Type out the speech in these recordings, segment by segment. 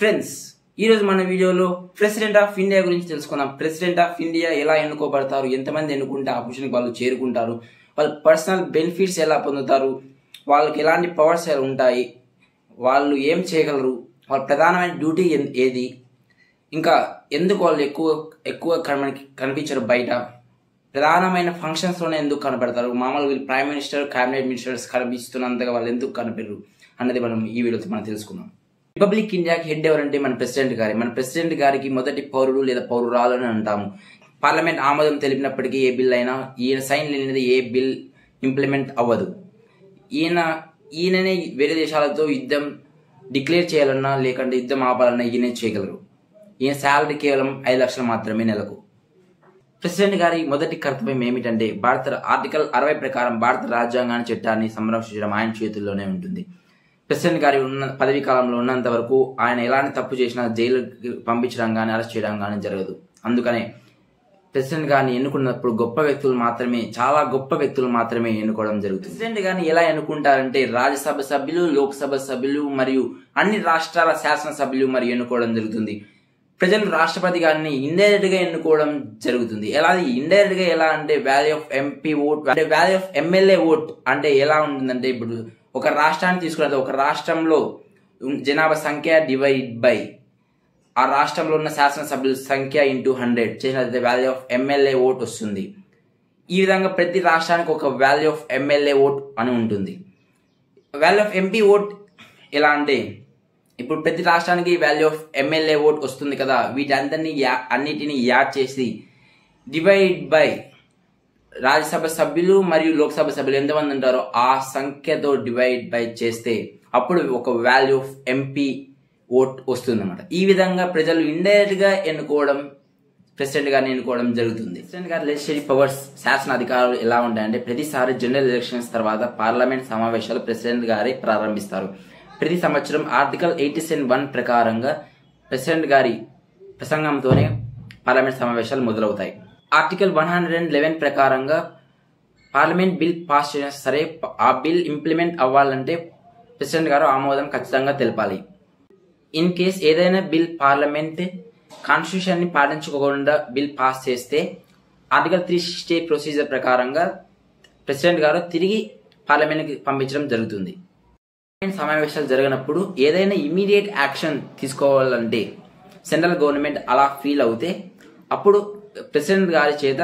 Friends, ఈ రోజు మన వీడియోలో ప్రెసిడెంట్ ఆఫ్ ఇండియా గురించి తెలుసుకుందాం. ప్రెసిడెంట్ ఆఫ్ ఇండియా ఎలా ఎన్నుకోబడతారు, ఎంతమంది ఎన్నుకుంటే ఆ పొజిషన్కి వాళ్ళు చేరుకుంటారు, వాళ్ళ పర్సనల్ బెనిఫిట్స్ ఎలా పొందుతారు, వాళ్ళకి ఎలాంటి పవర్స్ ఉంటాయి, వాళ్ళు ఏం చేయగలరు, వాళ్ళ ప్రధానమైన డ్యూటీ ఏది, ఇంకా ఎందుకు వాళ్ళు ఎక్కువ మనకి కనిపించరు, బయట ప్రధానమైన ఫంక్షన్స్లోనే ఎందుకు కనపడతారు, మామూలు వీళ్ళు ప్రైమ్ మినిస్టర్ క్యాబినెట్ మినిస్టర్స్ కనిపిస్తున్నంతగా వాళ్ళు ఎందుకు కనిపెరు అన్నది మనం ఈ వీడియోతో మనం తెలుసుకుందాం. రిపబ్లిక్ ఇండియాకి హెడ్ ఎవరంటే మన ప్రెసిడెంట్ గారి. మన ప్రెసిడెంట్ గారికి మొదటి పౌరుడు లేదా పౌరురాలు అని అంటాము. పార్లమెంట్ ఆమోదం తెలిపినప్పటికీ ఏ బిల్ అయినా ఈయన సైన్ లేనిది ఏ బిల్ ఇంప్లిమెంట్ అవ్వదు. ఈయననే వేరే దేశాలతో యుద్ధం డిక్లేర్ చేయాలన్నా లేకుంటే యుద్ధం ఆపాలన్నా ఈయనే చేయగలరు. ఈయన శాలరీ కేవలం 5 లక్షలు మాత్రమే నెలకు. ప్రెసిడెంట్ గారి మొదటి కర్తవ్యం ఏమిటంటే ఆర్టికల్ 60 ప్రకారం భారత రాజ్యాంగాన్ని చట్టాన్ని సంరక్షించడం ఆయన చేతుల్లోనే ఉంటుంది. ప్రెసిడెంట్ గారి పదవీ కాలంలో ఉన్నంత వరకు ఆయన ఎలాంటి తప్పు చేసినా జైలుకి పంపించడం కానీ అరెస్ట్ చేయడం కానీ జరగదు. అందుకనే ప్రెసిడెంట్ గారిని ఎన్నుకున్నప్పుడు చాలా గొప్ప వ్యక్తులు మాత్రమే ఎన్నుకోవడం జరుగుతుంది. ప్రెసిడెంట్ గారిని ఎలా ఎన్నుకుంటారంటే రాజ్యసభ సభ్యులు, లోక్సభ సభ్యులు మరియు అన్ని రాష్ట్రాల శాసనసభ్యులు మరియు ఎన్నుకోవడం జరుగుతుంది. ప్రజలు రాష్ట్రపతి గారిని ఇండైరెక్ట్ గా ఎన్నుకోవడం జరుగుతుంది. ఇండైరెక్ట్ గా ఎలా అంటే వాల్యూ ఆఫ్ ఎంపీ ఓట్ అంటే వాల్యూ ఆఫ్ ఎమ్మెల్యే ఓట్ అంటే ఎలా ఉంటుందంటే, ఇప్పుడు ఒక రాష్ట్రాన్ని తీసుకున్నది, ఒక రాష్ట్రంలో జనాభా సంఖ్య డివైడ్ బై ఆ రాష్ట్రంలో ఉన్న శాసనసభ్యుల సంఖ్య ఇంటూ 100 చేసినట్లయితే వాల్యూ ఆఫ్ ఎమ్మెల్యే ఓట్ వస్తుంది. ఈ విధంగా ప్రతి రాష్ట్రానికి ఒక వాల్యూ ఆఫ్ ఎమ్మెల్యే ఓట్ అని ఉంటుంది. వాల్యూ ఆఫ్ ఎంపీ ఓట్ ఎలా అంటే, ఇప్పుడు ప్రతి రాష్ట్రానికి వాల్యూ ఆఫ్ ఎమ్మెల్యే ఓట్ వస్తుంది కదా, అన్నిటిని యాడ్ చేసి డివైడ్ బై రాజ్యసభ సభ్యులు మరియు లోక్సభ సభ్యులు ఎంతమంది ఉంటారో ఆ సంఖ్యతో డివైడ్ బై చేస్తే అప్పుడు ఒక వాల్యూ ఆఫ్ ఎంపీ ఓట్ వస్తుంది అన్నమాట. ఈ విధంగా ప్రజలు ఇండైరెక్ట్ గా ప్రెసిడెంట్ గారిని ఎన్నుకోవడం జరుగుతుంది. ప్రెసిడెంట్ గారి లెజిస్లేటివ్ పవర్స్, శాసన అధికారాలు ఎలా ఉంటాయంటే, ప్రతిసారి జనరల్ ఎలక్షన్స్ తర్వాత పార్లమెంట్ సమావేశాలు ప్రెసిడెంట్ గారే ప్రారంభిస్తారు. ప్రతి సంవత్సరం ఆర్టికల్ 87(1) ప్రకారంగా ప్రెసిడెంట్ గారి ప్రసంగంతోనే పార్లమెంట్ సమావేశాలు మొదలవుతాయి. ఆర్టికల్ 111 ప్రకారంగా పార్లమెంట్ బిల్ పాస్ చేసినా సరే ఆ బిల్ ఇంప్లిమెంట్ అవ్వాలంటే ప్రెసిడెంట్ గారు ఆమోదం ఖచ్చితంగా తెలపాలి. ఇన్ కేస్ ఏదైనా బిల్ పార్లమెంట్ కాన్స్టిట్యూషన్ ని పాటించుకోకుండా బిల్ పాస్ చేస్తే ఆర్టికల్ 360 ప్రొసీజర్ ప్రకారంగా ప్రెసిడెంట్ గారు తిరిగి పార్లమెంట్ కి పంపించడం జరుగుతుంది. సమావేశాలు జరిగినప్పుడు ఏదైనా ఇమీడియట్ యాక్షన్ తీసుకోవాలంటే సెంట్రల్ గవర్నమెంట్ అలా ఫీల్ అవుతే అప్పుడు ప్రెసిడెంట్ గారి చేత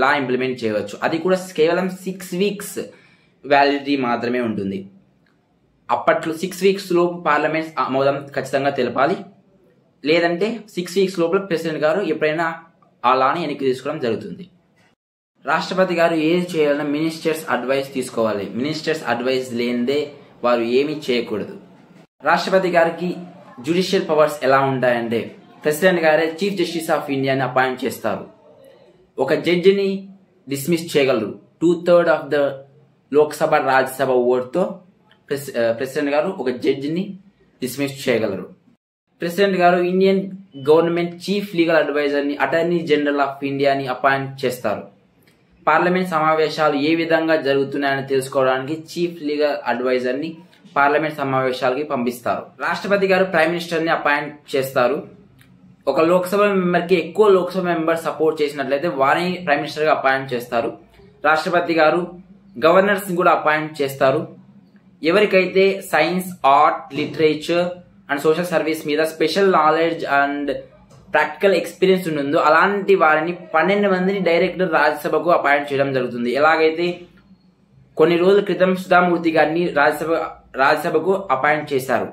లా ఇంప్లిమెంట్ చేయవచ్చు. అది కూడా కేవలం 6 వీక్స్ వ్యాలిడిటీ మాత్రమే ఉంటుంది. అప్పట్లో 6 వీక్స్ లోపు పార్లమెంట్ ఆమోదం ఖచ్చితంగా తెలపాలి. లేదంటే 6 వీక్స్ లోపల ప్రెసిడెంట్ గారు ఎప్పుడైనా ఆ లాని వెనక్కి తీసుకోవడం జరుగుతుంది. రాష్ట్రపతి గారు ఏది చేయాలన్నా మినిస్టర్స్ అడ్వైస్ తీసుకోవాలి. మినిస్టర్స్ అడ్వైస్ లేనిదే వారు ఏమీ చేయకూడదు. రాష్ట్రపతి గారికి జ్యుడిషియల్ పవర్స్ ఎలా ఉంటాయంటే, ప్రెసిడెంట్ గారే చీఫ్ జస్టిస్ ఆఫ్ ఇండియాని అపాయింట్ చేస్తారు. ఒక జడ్జిని డిస్మిస్ చేయగలరు. 2/3 ఆఫ్ ద లోక్సభ రాజ్యసభ ఓట్తో ప్రెసిడెంట్ గారు ఒక జడ్జిని డిస్మిస్ చేయగలరు. ప్రెసిడెంట్ గారు Indian government chief legal adviser ని, అటార్నీ జనరల్ ఆఫ్ ఇండియాని అపాయింట్ చేస్తారు. పార్లమెంట్ సమావేశాలు ఏ విధంగా జరుగుతున్నాయని తెలుసుకోవడానికి చీఫ్ లీగల్ అడ్వైజర్ ని పార్లమెంట్ సమావేశాలకి పంపిస్తారు. రాష్ట్రపతి గారు ప్రైమ్ మినిస్టర్ ని అపాయింట్ చేస్తారు. ఒక లోక్సభ మెంబర్ కి ఎక్కువ లోక్సభ మెంబర్ సపోర్ట్ చేసినట్లయితే వారిని ప్రైమ్ మినిస్టర్ గా అపాయింట్ చేస్తారు. రాష్ట్రపతి గారు గవర్నర్స్ ని కూడా అపాయింట్ చేస్తారు. ఎవరికైతే science, art, literature and social service మీద special knowledge and practical experience ఉంటుందో అలాంటి వారిని 12 మందిని డైరెక్ట్ రాజ్యసభకు అపాయింట్ చేయడం జరుగుతుంది. ఎలాగైతే కొన్ని రోజుల క్రితం సుధామూర్తి గారిని రాజ్యసభకు అపాయింట్ చేశారు.